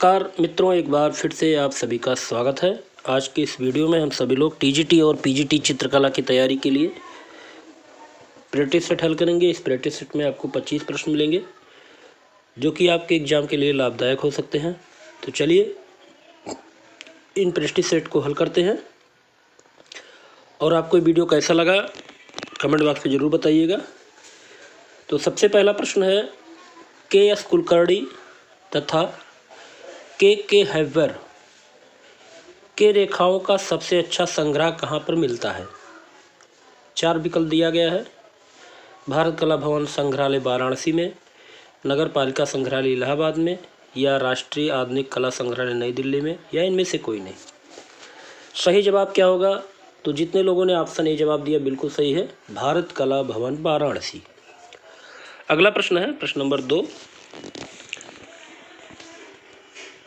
नमस्कार मित्रों, एक बार फिर से आप सभी का स्वागत है। आज की इस वीडियो में हम सभी लोग टीजीटी और पीजीटी चित्रकला की तैयारी के लिए प्रैक्टिस सेट हल करेंगे। इस प्रैक्टिस सेट में आपको 25 प्रश्न मिलेंगे जो कि आपके एग्जाम के लिए लाभदायक हो सकते हैं। तो चलिए इन प्रैक्टिस सेट को हल करते हैं। और आपको ये वीडियो कैसा लगा कमेंट बॉक्स में ज़रूर बताइएगा। तो सबसे पहला प्रश्न है, के एस कुलकर्णी तथा के हैबर के रेखाओं का सबसे अच्छा संग्रह कहाँ पर मिलता है? 4 विकल्प दिया गया है। भारत कला भवन संग्रहालय वाराणसी में, नगर पालिका संग्रहालय इलाहाबाद में, या राष्ट्रीय आधुनिक कला संग्रहालय नई दिल्ली में, या इनमें से कोई नहीं। सही जवाब क्या होगा? तो जितने लोगों ने ऑप्शन ए जवाब दिया बिल्कुल सही है, भारत कला भवन वाराणसी। अगला प्रश्न है प्रश्न नंबर 2।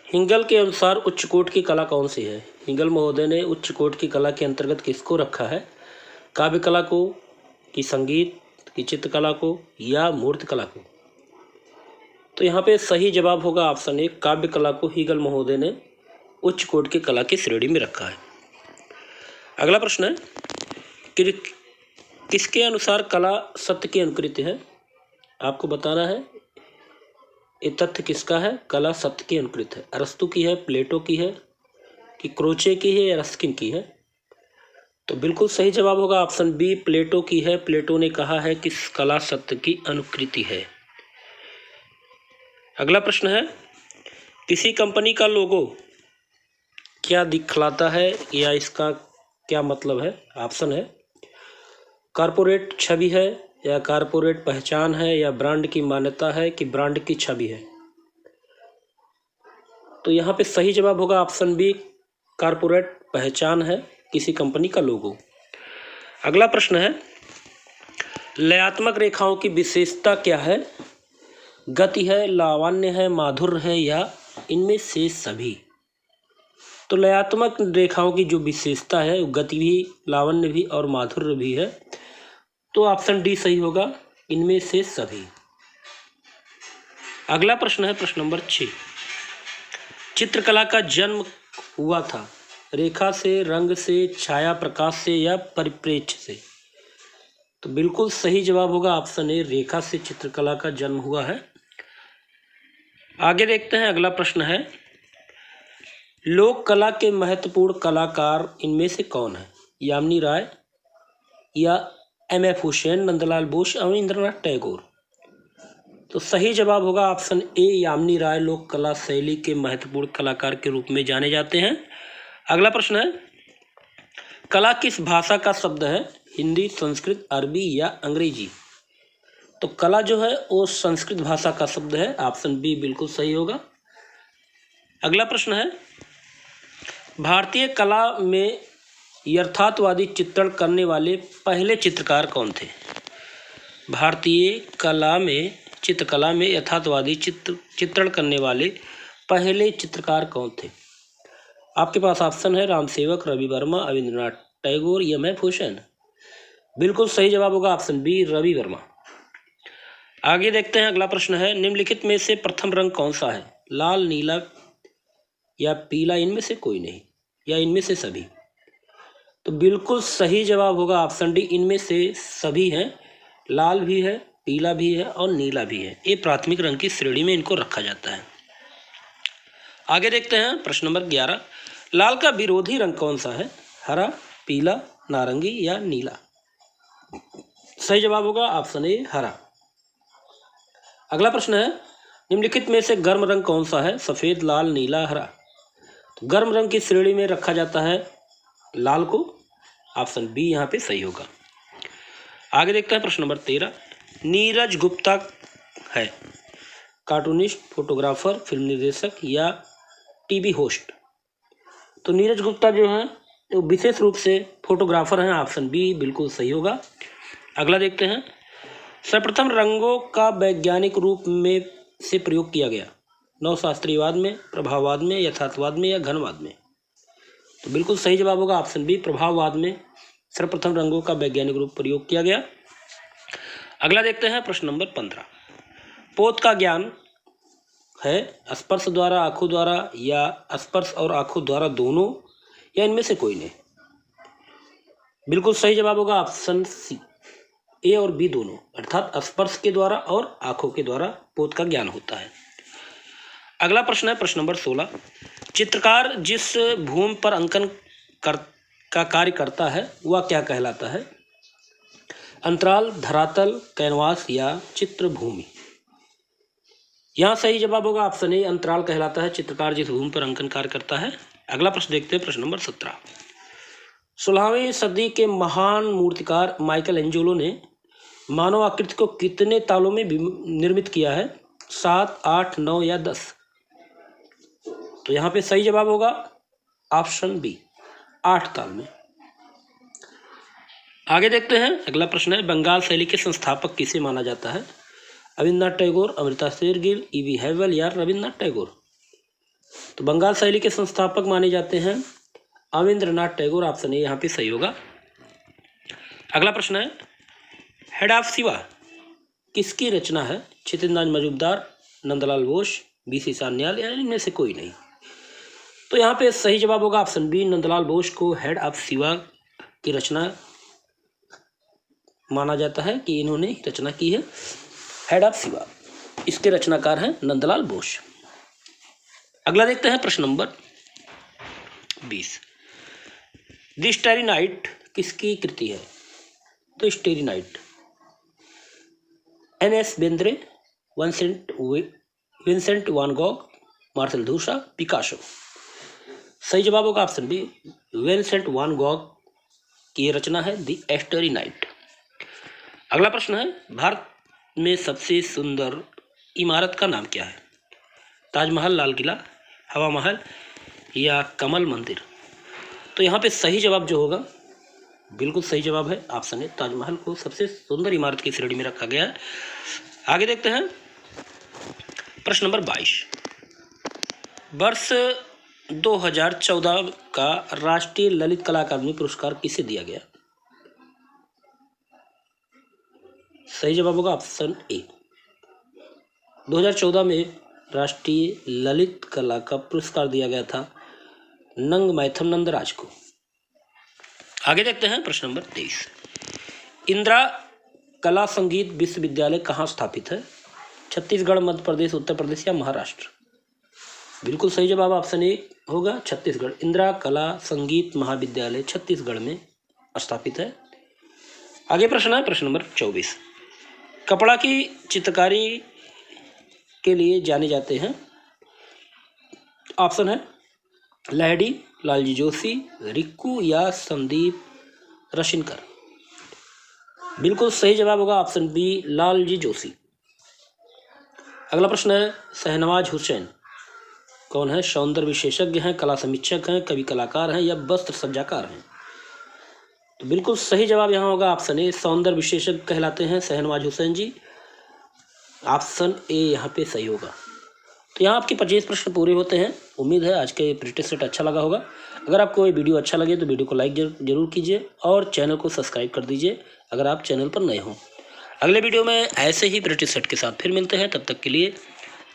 हिंगल के अनुसार उच्च कोटि की कला कौन सी है? हिंगल महोदय ने उच्च कोटि की कला के अंतर्गत किसको रखा है? काव्य कला को, कि संगीत, कि चित्रकला को, या मूर्त कला को? तो यहाँ पे सही जवाब होगा ऑप्शन ए, काव्य कला को हिंगल महोदय ने उच्च कोटि की कला की श्रेणी में रखा है। अगला प्रश्न है, किसके अनुसार कला सत्य की अनुकृति है? आपको बताना है ये तथ्य किसका है? कला सत्य की अनुकृत है। अरस्तु की है, प्लेटो की है, कि क्रोचे की है, या रस्किन की है? तो बिल्कुल सही जवाब होगा ऑप्शन बी, प्लेटो की है। प्लेटो ने कहा है कि कला सत्य की अनुकृति है। अगला प्रश्न है, किसी कंपनी का लोगो क्या दिखलाता है या इसका क्या मतलब है? ऑप्शन है कारपोरेट छवि है, या कारपोरेट पहचान है, या ब्रांड की मान्यता है, कि ब्रांड की छवि है? तो यहाँ पे सही जवाब होगा ऑप्शन बी, कारपोरेट पहचान है किसी कंपनी का लोगो। अगला प्रश्न है, लयात्मक रेखाओं की विशेषता क्या है? गति है, लावण्य है, माधुर्य है, या इनमें से सभी? तो लयात्मक रेखाओं की जो विशेषता है वो गति भी, लावण्य भी और माधुर्य भी है। तो ऑप्शन डी सही होगा, इनमें से सभी। अगला प्रश्न है प्रश्न नंबर 6। चित्रकला का जन्म हुआ था रेखा से, रंग से, छाया प्रकाश से, या परिप्रेक्ष्य से? तो बिल्कुल सही जवाब होगा ऑप्शन ए, रेखा से चित्रकला का जन्म हुआ है। आगे देखते हैं। अगला प्रश्न है, लोक कला के महत्वपूर्ण कलाकार इनमें से कौन है? यामिनी राय, या एम.एफ. हुसैन, नंदलाल बोस, और इंद्रनाथ टैगोर? तो सही जवाब होगा ऑप्शन ए, यामिनी राय लोक कला शैली के महत्वपूर्ण कलाकार के रूप में जाने जाते हैं। अगला प्रश्न है, कला किस भाषा का शब्द है? हिंदी, संस्कृत, अरबी, या अंग्रेजी? तो कला जो है वो संस्कृत भाषा का शब्द है। ऑप्शन बी बिल्कुल सही होगा। अगला प्रश्न है, भारतीय कला में यथार्थवादी चित्रण करने वाले पहले चित्रकार कौन थे? भारतीय कला में, चित्रकला में यथार्थवादी चित्रण करने वाले पहले चित्रकार कौन थे? आपके पास ऑप्शन है रामसेवक, रवि वर्मा, रविंद्रनाथ टैगोर, या एम.एफ. हुसैन। बिल्कुल सही जवाब होगा ऑप्शन बी, रवि वर्मा। आगे देखते हैं। अगला प्रश्न है, निम्नलिखित में से प्रथम रंग कौन सा है? लाल, नीला, या पीला? इनमें से कोई नहीं, या इनमें से सभी? तो बिल्कुल सही जवाब होगा ऑप्शन डी, इनमें से सभी हैं। लाल भी है, पीला भी है, और नीला भी है। ये प्राथमिक रंग की श्रेणी में इनको रखा जाता है। आगे देखते हैं प्रश्न नंबर 11। लाल का विरोधी रंग कौन सा है? हरा, पीला, नारंगी, या नीला? सही जवाब होगा ऑप्शन ए, हरा। अगला प्रश्न है, निम्नलिखित में से गर्म रंग कौन सा है? सफेद, लाल, नीला, हरा? तो गर्म रंग की श्रेणी में रखा जाता है लाल को। ऑप्शन बी यहाँ पे सही होगा। आगे देखते हैं प्रश्न नंबर 13। नीरज गुप्ता है कार्टूनिस्ट, फोटोग्राफर, फिल्म निर्देशक, या टीवी होस्ट? तो नीरज गुप्ता जो है वो विशेष रूप से फोटोग्राफर हैं। ऑप्शन बी बिल्कुल सही होगा। अगला देखते हैं, सर्वप्रथम रंगों का वैज्ञानिक रूप में से प्रयोग किया गया? नवशास्त्रीयवाद में, प्रभाववाद में, यथार्थवाद में, या घनवाद में? तो बिल्कुल सही जवाब होगा ऑप्शन बी, प्रभाववाद में सर्वप्रथम रंगों का वैज्ञानिक रूप प्रयोग किया गया। अगला देखते हैं प्रश्न नंबर 15। पोत का ज्ञान है स्पर्श द्वारा, आंखों द्वारा, या स्पर्श और आंखों द्वारा दोनों, या इनमें से कोई नहीं। बिल्कुल सही जवाब होगा ऑप्शन सी, ए और बी दोनों, अर्थात स्पर्श के द्वारा और आंखों के द्वारा बोध का ज्ञान होता है। अगला प्रश्न है प्रश्न नंबर 16। चित्रकार जिस भूमि पर अंकन का कार्य करता है वह क्या कहलाता है? अंतराल, धरातल, कैनवास या चित्रभूमि? यहाँ सही जवाब होगा ऑप्शन ए, अंतराल कहलाता है चित्रकार जिस भूमि पर अंकन कार्य करता है। अगला प्रश्न देखते हैं प्रश्न नंबर 17। 16वीं सदी के महान मूर्तिकार माइकल एंजेलो ने मानव आकृति को कितने तालों में निर्मित किया है? 7, 8, 9 या 10? तो यहाँ पे सही जवाब होगा ऑप्शन बी, 8 ताल में। आगे देखते हैं अगला प्रश्न है, बंगाल शैली के संस्थापक किसे माना जाता है? रविन्द्रनाथ टैगोर, अमृता शेरगिल, ई.वी. हैवल या रविन्द्रनाथ टैगोर? तो बंगाल शैली के संस्थापक माने जाते हैं रविन्द्रनाथ टैगोर, ऑप्शन ए यहाँ पे सही होगा। अगला प्रश्न है, हेड ऑफ शिवा किसकी रचना है? छितिंदान मजूमदार, नंदलाल बोस, बी.सी. सान्याल या इनमें से कोई नहीं? तो यहाँ पे सही जवाब होगा ऑप्शन बी, नंदलाल बोस को हेड ऑफ शिवा की रचना माना जाता है कि इन्होंने रचना की है हेड ऑफ शिवा। इसके रचनाकार हैं नंदलाल बोस। अगला देखते हैं प्रश्न नंबर 20। द स्टारी नाइट किसकी कृति है? तो starry night N S. Bendre, Vincent van Gogh, Marcel Duchamp, Picasso? सही जवाब होगा option B, Vincent van Gogh की रचना है द स्टारी नाइट। अगला प्रश्न है, भारत में सबसे सुंदर इमारत का नाम क्या है? ताजमहल, लाल किला, हवा महल या कमल मंदिर? तो यहाँ पे सही जवाब जो होगा, बिल्कुल सही जवाब है ऑप्शन ए, ताजमहल को सबसे सुंदर इमारत की श्रेणी में रखा गया है। आगे देखते हैं प्रश्न नंबर 22। वर्ष 2014 का राष्ट्रीय ललित कला अकादमी पुरस्कार किसे दिया गया? सही जवाब होगा ऑप्शन ए, 2014 में राष्ट्रीय ललित कला का पुरस्कार दिया गया था नंग मैथम नंदराज को। आगे देखते हैं प्रश्न नंबर 23। इंदिरा कला संगीत विश्वविद्यालय कहाँ स्थापित है? छत्तीसगढ़, मध्य प्रदेश, उत्तर प्रदेश या महाराष्ट्र? बिल्कुल सही जवाब ऑप्शन ए होगा, छत्तीसगढ़। इंदिरा कला संगीत महाविद्यालय छत्तीसगढ़ में स्थापित है। आगे प्रश्न है प्रश्न नंबर 24। कपड़ा की चित्रकारी के लिए जाने जाते हैं, ऑप्शन है लाहिड़ी, लालजी जोशी, रिक्कू या संदीप रशिनकर? बिल्कुल सही जवाब होगा ऑप्शन बी, लालजी जोशी। अगला प्रश्न है, शहनवाज हुसैन कौन है? सौंदर्य विशेषज्ञ हैं, कला समीक्षक हैं, कवि कलाकार हैं या वस्त्र सज्जाकार हैं? तो बिल्कुल सही जवाब यहाँ होगा ऑप्शन ए, सौंदर्य विशेषज्ञ कहलाते हैं शहनवाज हुसैन जी, ऑप्शन ए यहाँ पे सही होगा। तो यहाँ आपके 25 प्रश्न पूरे होते हैं। उम्मीद है आज के प्रैक्टिस सेट अच्छा लगा होगा। अगर आपको ये वीडियो अच्छा लगे तो वीडियो को लाइक जरूर कीजिए और चैनल को सब्सक्राइब कर दीजिए अगर आप चैनल पर नए हों। अगले वीडियो में ऐसे ही प्रैक्टिस सेट के साथ फिर मिलते हैं, तब तक के लिए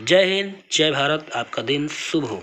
जय हिंद, जय भारत, आपका दिन शुभ हो।